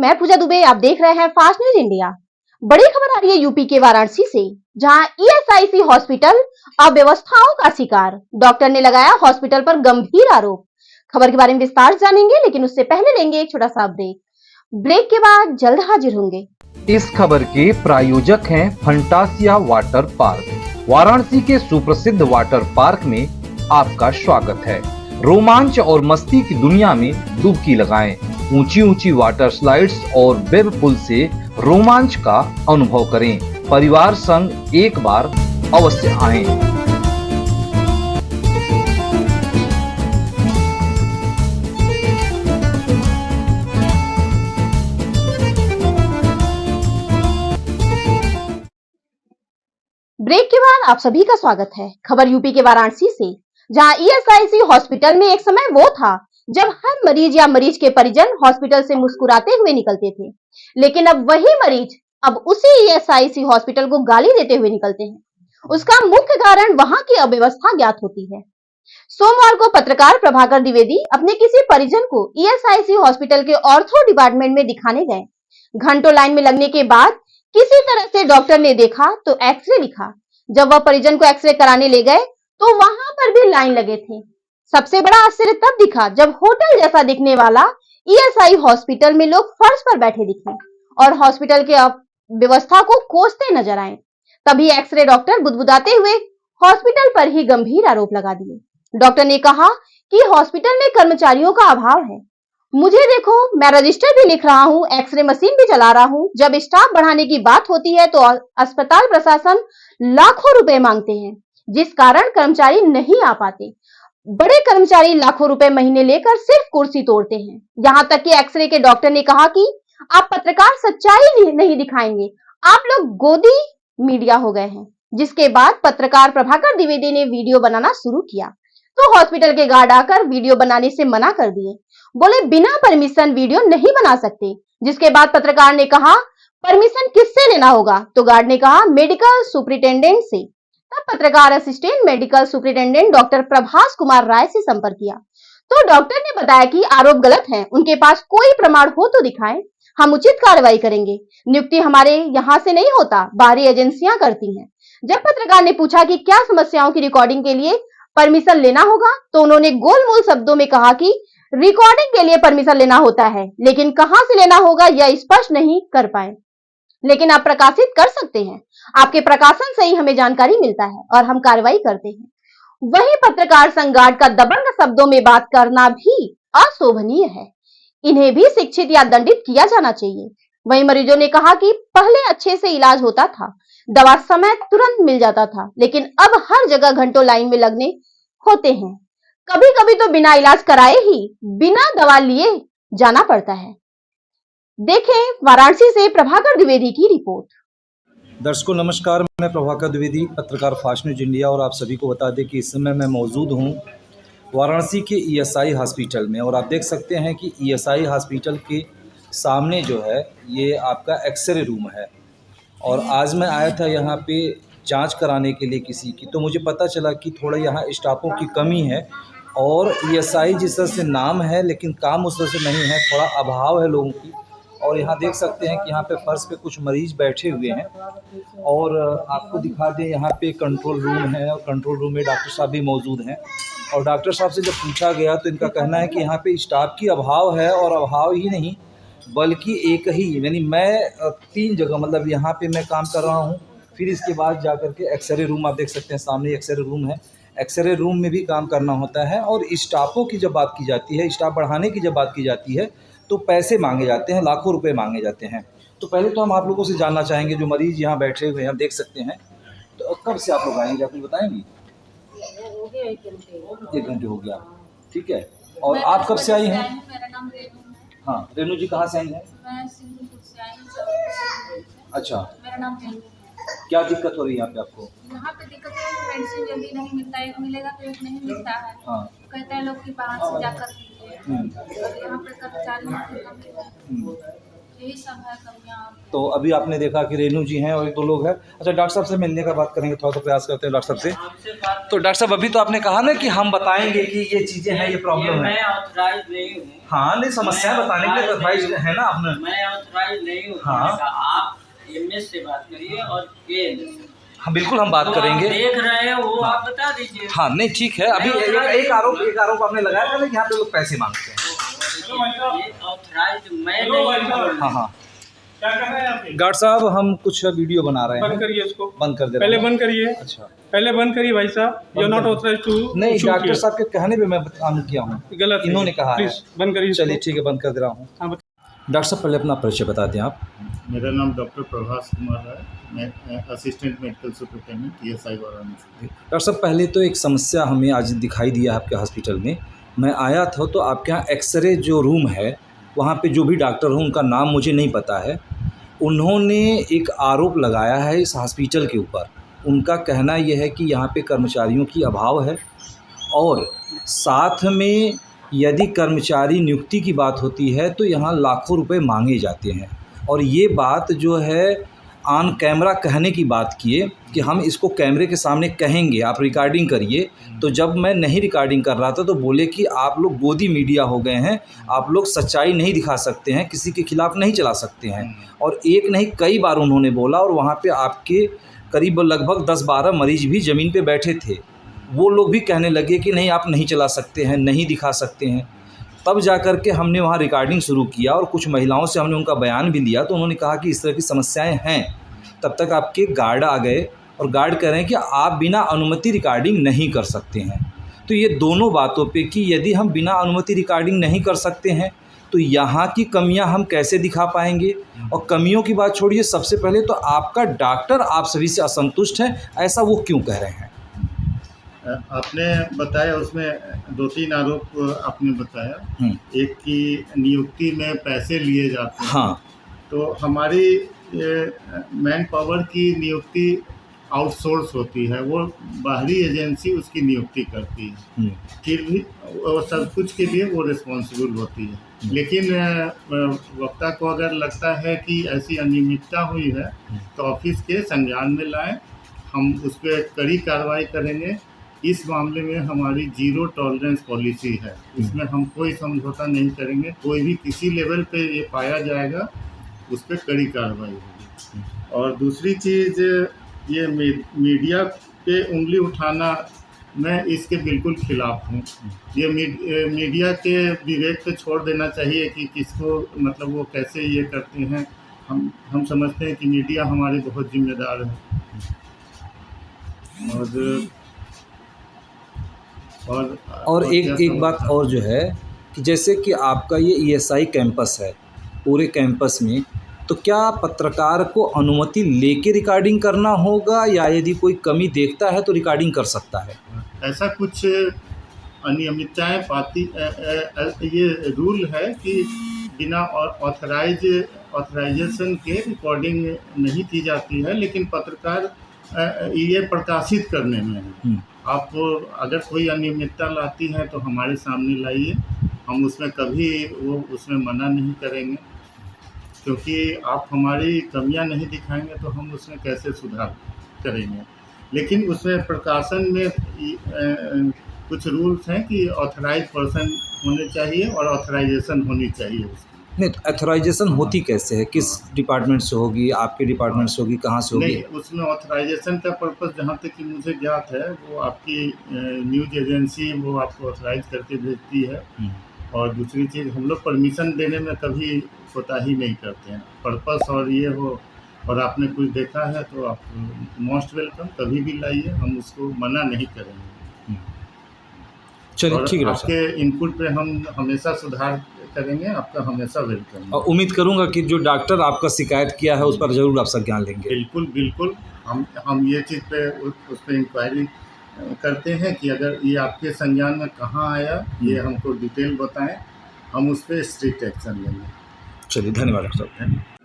मैं पूजा दुबे, आप देख रहे हैं फास्ट न्यूज इंडिया। बड़ी खबर आ रही है यूपी के वाराणसी से, जहां ईएसआईसी हॉस्पिटल अव्यवस्थाओं का शिकार। डॉक्टर ने लगाया हॉस्पिटल पर गंभीर आरोप। खबर के बारे में विस्तार से जानेंगे, लेकिन उससे पहले लेंगे एक छोटा सा ब्रेक। ब्रेक के बाद जल्द हाजिर होंगे। इस खबर के प्रायोजक हैं फंटासिया वाटर पार्क। वाराणसी के सुप्रसिद्ध वाटर पार्क में आपका स्वागत है। रोमांच और मस्ती की दुनिया में डुबकी लगाएं। ऊंची ऊंची वाटर स्लाइड्स और वेब पुल से रोमांच का अनुभव करें। परिवार संग एक बार अवश्य आएं। ब्रेक के बाद आप सभी का स्वागत है। खबर यूपी के वाराणसी से, जहां ईएसआईसी हॉस्पिटल में एक समय वो था जब हर मरीज या मरीज के परिजन हॉस्पिटल से मुस्कुराते हुए निकलते थे, लेकिन अब वही मरीज अब उसी ईएसआईसी हॉस्पिटल को गाली देते हुए निकलते हैं। उसका मुख्य कारण वहां की अव्यवस्था ज्ञात होती है। सोमवार को पत्रकार प्रभाकर द्विवेदी अपने किसी परिजन को ईएसआईसी हॉस्पिटल के ऑर्थो डिपार्टमेंट में दिखाने गए। घंटों लाइन में लगने के बाद किसी तरह से डॉक्टर ने देखा तो एक्सरे लिखा। जब वह परिजन को एक्सरे कराने ले गए तो वहां पर भी लाइन लगे थे। सबसे बड़ा आश्चर्य तब दिखा जब होटल जैसा दिखने वाला ईएसआई हॉस्पिटल में लोग फर्श पर बैठे दिखे और हॉस्पिटल के व्यवस्था को कोसते नजर आए। तभी एक्सरे डॉक्टर बुदबुदाते हुए हॉस्पिटल पर ही गंभीर आरोप लगा दिए। डॉक्टर ने कहा कि हॉस्पिटल में कर्मचारियों का अभाव है। मुझे देखो, मैं रजिस्टर भी लिख रहा हूँ, एक्सरे मशीन भी चला रहा हूँ। जब स्टाफ बढ़ाने की बात होती है तो अस्पताल प्रशासन लाखों रुपए मांगते हैं, जिस कारण कर्मचारी नहीं आ पाते। बड़े कर्मचारी लाखों रुपए महीने लेकर सिर्फ कुर्सी तोड़ते हैं। यहाँ तक कि एक्सरे के डॉक्टर ने कहा कि आप पत्रकार सच्चाई नहीं दिखाएंगे, आप लोग गोदी मीडिया हो गए हैं। जिसके बाद पत्रकार प्रभाकर द्विवेदी ने वीडियो बनाना शुरू किया तो हॉस्पिटल के गार्ड आकर वीडियो बनाने से मना कर दिए। बोले बिना परमिशन वीडियो नहीं बना सकते। जिसके बाद पत्रकार ने कहा परमिशन किससे लेना होगा, तो गार्ड ने कहा मेडिकल सुपरिटेंडेंट से। तब पत्रकार assistant medical superintendent doctor Prabhas Kumar Rai से संपर्क किया तो डॉक्टर ने बताया कि आरोप गलत है, उनके पास कोई प्रमाण हो तो दिखाएं, हम उचित कार्रवाई करेंगे। नियुक्ति हमारे यहाँ से नहीं होता, बाहरी एजेंसियां करती हैं। जब पत्रकार ने पूछा कि क्या समस्याओं की रिकॉर्डिंग के लिए परमिशन लेना होगा, तो उन्होंने गोलमोल शब्दों में कहा कि रिकॉर्डिंग के लिए परमिशन लेना होता है, लेकिन कहां से लेना होगा यह स्पष्ट नहीं कर पाए। लेकिन आप प्रकाशित कर सकते हैं, आपके प्रकाशन से ही हमें जानकारी मिलता है और हम कार्रवाई करते हैं। वही पत्रकार संगार्ड का दबंग शब्दों में बात करना भी अशोभनीय है। इन्हें भी शिक्षित या दंडित किया जाना चाहिए। वही मरीजों ने कहा कि पहले अच्छे से इलाज होता था, दवा समय तुरंत मिल जाता था, लेकिन अब हर जगह घंटों लाइन में लगने होते हैं। कभी कभी तो बिना इलाज कराए ही बिना दवा लिए जाना पड़ता है। देखें वाराणसी से प्रभाकर द्विवेदी की रिपोर्ट। दर्शकों नमस्कार, मैं प्रभाकर द्विवेदी, पत्रकार फास्ट न्यूज इंडिया। और आप सभी को बता दें कि इस समय मैं मौजूद हूं वाराणसी के ईएसआई हॉस्पिटल में। और आप देख सकते हैं कि ईएसआई हॉस्पिटल के सामने जो है ये आपका एक्सरे रूम है। और आज मैं आया था यहाँ पे जांच कराने के लिए किसी की, तो मुझे पता चला कि थोड़ा यहाँ स्टाफों की कमी है। और ईएसआई जिस तरह से नाम है लेकिन काम उस तरह से नहीं है, थोड़ा अभाव है लोगों की। और यहाँ देख सकते हैं कि यहाँ पे फर्श पे कुछ मरीज बैठे हुए हैं। और आपको दिखा दें यहाँ पे कंट्रोल रूम है और कंट्रोल रूम में डॉक्टर साहब भी मौजूद हैं। और डॉक्टर साहब से जब पूछा गया तो इनका कहना है कि यहाँ पे स्टाफ की अभाव है। और अभाव ही नहीं बल्कि एक ही, यानी मैं 3 जगह, मतलब यहाँ पे मैं काम कर रहा हूँ, फिर इसके बाद जा कर के एक्सरे रूम आप देख सकते हैं, सामने एक्सरे रूम है, एक्सरे रूम में भी काम करना होता है। और स्टाफों की जब बात की जाती है, स्टाफ बढ़ाने की जब बात की जाती है तो पैसे मांगे जाते हैं, लाखों रुपए मांगे जाते हैं। तो पहले तो हम आप लोगों से जानना चाहेंगे, जो मरीज यहाँ बैठे हुए हैं आप देख सकते हैं, तो कब से आप लोग आएंगे, आप मुझे बताएंगे? 1 घंटे हो गया, ठीक है। और आप कब से आई हैं? मेरा नाम रेनू है। हाँ, रेनू जी कहाँ से आई हैं? मैं सिंधुपुर से आई हूँ। अच्छा, मेरा नाम रेनू है। क्या दिक्कत हो रही है यहाँ पे आपको? यहाँ पे दिक्कत है, मेडिसिन जल्दी नहीं मिलता है, एक मिलेगा तो एक नहीं मिलता है। हाँ। कहते हैं लोग कि बाहर से जाकर लीजिए। और यहाँ पे कर्मचारी की कमी है। यही सब है कमियाँ। तो अभी आपने देखा कि रेनू जी हैं और एक दो लोग हैं। अच्छा, डॉक्टर साहब से मिलने का बात करेंगे, थोड़ा सा प्रयास करते हैं डॉक्टर साहब से। तो डॉक्टर साहब, अभी तो आपने कहा ना कि हम बताएंगे कि ये चीज़ें हैं, ये प्रॉब्लम है। मैं ऑथराइज नहीं हूँ। हाँ, नहीं, समस्या बताने के लिए ऑथराइज है ना आपने। मैं ऑथराइज नहीं हूँ। हाँ। आप एमएस से बात करिए और एएनएस से। हाँ, बिल्कुल हम बात करेंगे। देख रहे हैं वो, आप बता दीजिए। हाँ, नहीं, ठीक है। अभी एक आरोप आपने लगाया था ना कि यहाँ पे लोग पैसे मांगते हैं। ऑथराइज मैं नहीं। हाँ हाँ, क्या कर रहे हैं आप? डॉक्टर साहब, हम कुछ वीडियो बना रहे हैं। बंद करिए इसको, बंद कर दे पहले रहा हूं। बंद करिए। अच्छा, पहले बंद करिए भाई साहब, you are not authorize to. नहीं, डॉक्टर साहब के कहने पे मैं काम किया हूँ, गलत है। इन्होंने कहा है। प्लीज बंद करिए इसको। चलिए ठीक है, बंद कर दे रहा हूँ। हाँ, डॉक्टर साहब, पहले अपना परिचय बता दें आप। मेरा नाम डॉक्टर प्रभास कुमार है। मैं assistant medical superintendent ESI Varanasi. Doctor साहब, पहले तो एक समस्या हमें आज दिखाई दिया है आपके हॉस्पिटल में। मैं आया था तो आपके यहाँ एक्सरे जो रूम है, वहाँ पे जो भी डॉक्टर हो, उनका नाम मुझे नहीं पता है, उन्होंने एक आरोप लगाया है इस हॉस्पिटल के ऊपर। उनका कहना यह है कि यहाँ पे कर्मचारियों की अभाव है और साथ में यदि कर्मचारी नियुक्ति की बात होती है तो यहाँ लाखों रुपए मांगे जाते हैं। और ये बात जो है ऑन कैमरा कहने की बात किए कि हम इसको कैमरे के सामने कहेंगे, आप रिकॉर्डिंग करिए। तो जब मैं नहीं रिकॉर्डिंग कर रहा था तो बोले कि आप लोग गोदी मीडिया हो गए हैं, आप लोग सच्चाई नहीं दिखा सकते हैं, किसी के खिलाफ़ नहीं चला सकते हैं। और एक नहीं कई बार उन्होंने बोला। और वहाँ पे आपके करीब लगभग 10-12 मरीज भी ज़मीन पे बैठे थे, वो लोग भी कहने लगे कि नहीं, आप नहीं चला सकते हैं, नहीं दिखा सकते हैं। तब जा कर के हमने वहाँ रिकॉर्डिंग शुरू किया और कुछ महिलाओं से हमने उनका बयान भी लिया। तो उन्होंने कहा कि इस तरह की समस्याएं हैं। तब तक आपके गार्ड आ गए और गार्ड कह रहे हैं कि आप बिना अनुमति रिकॉर्डिंग नहीं कर सकते हैं। तो ये दोनों बातों पे कि यदि हम बिना अनुमति रिकॉर्डिंग नहीं कर सकते हैं तो यहाँ की कमियां हम कैसे दिखा पाएंगे। और कमियों की बात छोड़िए, सबसे पहले तो आपका डॉक्टर आप सभी से असंतुष्ट है, ऐसा वो क्यों कह रहे हैं? आपने बताया उसमें 2-3 आरोप आपने बताया। एक की नियुक्ति में पैसे लिए जाते हैं। हाँ, तो हमारी मैन पावर की नियुक्ति आउटसोर्स होती है, वो बाहरी एजेंसी उसकी नियुक्ति करती है। फिर भी वो सब कुछ के लिए वो रिस्पॉन्सिबल होती है। लेकिन वक्ता को अगर लगता है कि ऐसी अनियमितता हुई है तो ऑफिस के संज्ञान में लाएं, हम उस पर कड़ी कार्रवाई करेंगे। इस मामले में हमारी जीरो टॉलरेंस पॉलिसी है, इसमें हम कोई समझौता नहीं करेंगे। कोई भी किसी लेवल पे ये पाया जाएगा उस पर कड़ी कार्रवाई होगी। और दूसरी चीज़, ये मीडिया पे उंगली उठाना, मैं इसके बिल्कुल खिलाफ हूँ। ये मीडिया के विवेक पे छोड़ देना चाहिए कि किसको, मतलब वो कैसे ये करते हैं। हम समझते हैं कि मीडिया हमारे बहुत जिम्मेदार है। और एक बात और जो है कि जैसे कि आपका ये ईएसआई कैंपस है, पूरे कैंपस में, तो क्या पत्रकार को अनुमति लेके रिकॉर्डिंग करना होगा या यदि कोई कमी देखता है तो रिकॉर्डिंग कर सकता है? ऐसा कुछ अनियमितताएं ये रूल है कि बिना ऑथराइजेशन के रिकॉर्डिंग नहीं की जाती है। लेकिन पत्रकार ये प्रकाशित करने में है। आप अगर कोई अनियमितता लाती है तो हमारे सामने लाइए, हम उसमें कभी उसमें मना नहीं करेंगे। क्योंकि आप हमारी कमियां नहीं दिखाएंगे तो हम उसमें कैसे सुधार करेंगे। लेकिन उसमें प्रकाशन में कुछ रूल्स हैं कि ऑथराइज पर्सन होने चाहिए और ऑथराइजेशन होनी चाहिए उसकी। नहीं, तो ऑथराइजेशन होती कैसे है? किस डिपार्टमेंट से होगी? आपके डिपार्टमेंट से होगी? कहाँ से होगी? नहीं, उसमें ऑथराइजेशन का पर्पस जहाँ तक कि मुझे ज्ञात है, वो आपकी न्यूज़ एजेंसी वो आपको ऑथराइज करके भेजती है। और दूसरी चीज़, हम लोग परमिशन देने में कभी कोताही नहीं करते हैं। पर्पस और ये हो और आपने कुछ देखा है तो आप मोस्ट वेलकम, कभी भी लाइए, हम उसको मना नहीं करेंगे। चलिए ठीक है। आपके इनपुट पे हम हमेशा सुधार करेंगे, आपका हमेशा वेलकम। और उम्मीद करूंगा कि जो डॉक्टर आपका शिकायत किया है उस पर जरूर आप संज्ञान लेंगे। बिल्कुल बिल्कुल, हम ये चीज़ पे उस पर इंक्वायरी करते हैं कि अगर ये आपके संज्ञान में कहाँ आया, ये हमको डिटेल बताएं, हम उस पर स्ट्रिक्ट एक्शन लेंगे। चलिए, धन्यवाद डॉक्टर साहब।